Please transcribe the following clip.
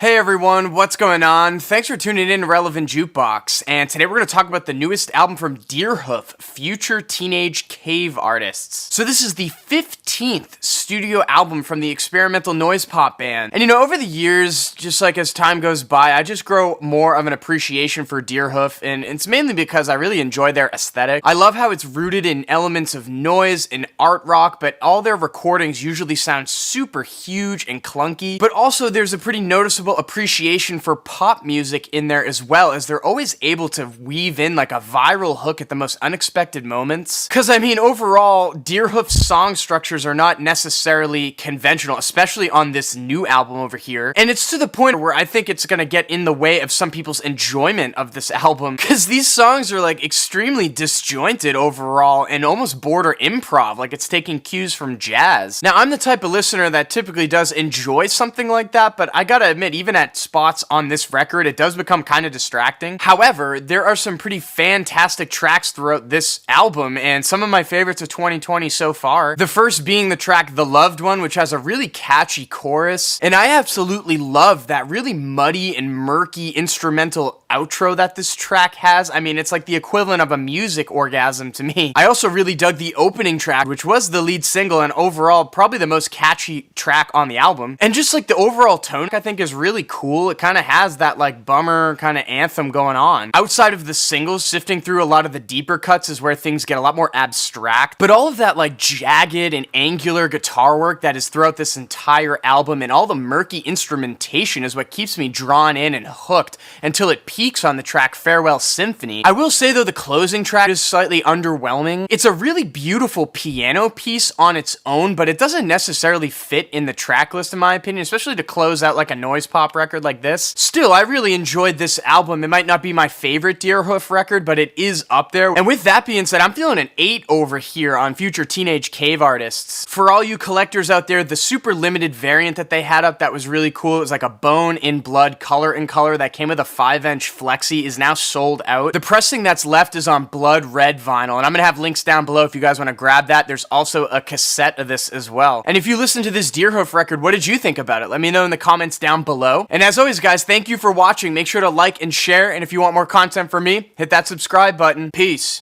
Hey everyone, what's going on? Thanks for tuning in to Relevant Jukebox, and today we're going to talk about the newest album from Deerhoof, Future Teenage Cave Artists. So this is the 15th studio album from the experimental noise pop band. And over the years, just like as time goes by, I just grow more of an appreciation for Deerhoof, and it's mainly because I really enjoy their aesthetic. I love how it's rooted in elements of noise and art rock, but all their recordings usually sound super huge and clunky, but also there's a pretty noticeable appreciation for pop music in there as well, as they're always able to weave in like a viral hook at the most unexpected moments. Cause overall, Deerhoof's song structures are not necessarily conventional, especially on this new album over here. And it's to the point where I think it's gonna get in the way of some people's enjoyment of this album, cause these songs are like extremely disjointed overall and almost border improv, like it's taking cues from jazz. Now, I'm the type of listener that typically does enjoy something like that, but I gotta admit, even at spots on this record, it does become kind of distracting. However, there are some pretty fantastic tracks throughout this album, and some of my favorites of 2020 so far. The first being the track The Loved One, which has a really catchy chorus, and I absolutely love that really muddy and murky instrumental outro that this track has. It's like the equivalent of a music orgasm to me. I also really dug the opening track, which was the lead single, and overall probably the most catchy track on the album. And just like the overall tone, I think is really cool. It kind of has that like bummer kind of anthem going on. Outside of the singles, sifting through a lot of the deeper cuts is where things get a lot more abstract, but all of that like jagged and angular guitar work that is throughout this entire album and all the murky instrumentation is what keeps me drawn in and hooked until it peaks on the track Farewell Symphony. I will say though, the closing track is slightly underwhelming. It's a really beautiful piano piece on its own, but it doesn't necessarily fit in the track list in my opinion, especially to close out like a noise pop record like this. Still, I really enjoyed this album. It might not be my favorite Deerhoof record, but it is up there. And with that being said, I'm feeling an 8 over here on Future Teenage Cave Artists. For all you collectors out there, the super limited variant that they had up that was really cool, it was like a bone in blood color in color that came with a 5-inch flexi, is now sold out. The pressing that's left is on blood red vinyl, and I'm gonna have links down below if you guys want to grab that. There's also a cassette of this as well. And if you listen to this Deerhoof record, what did you think about it? Let me know in the comments down below. And as always, guys, thank you for watching. Make sure to like and share, and if you want more content from me, hit that subscribe button. Peace.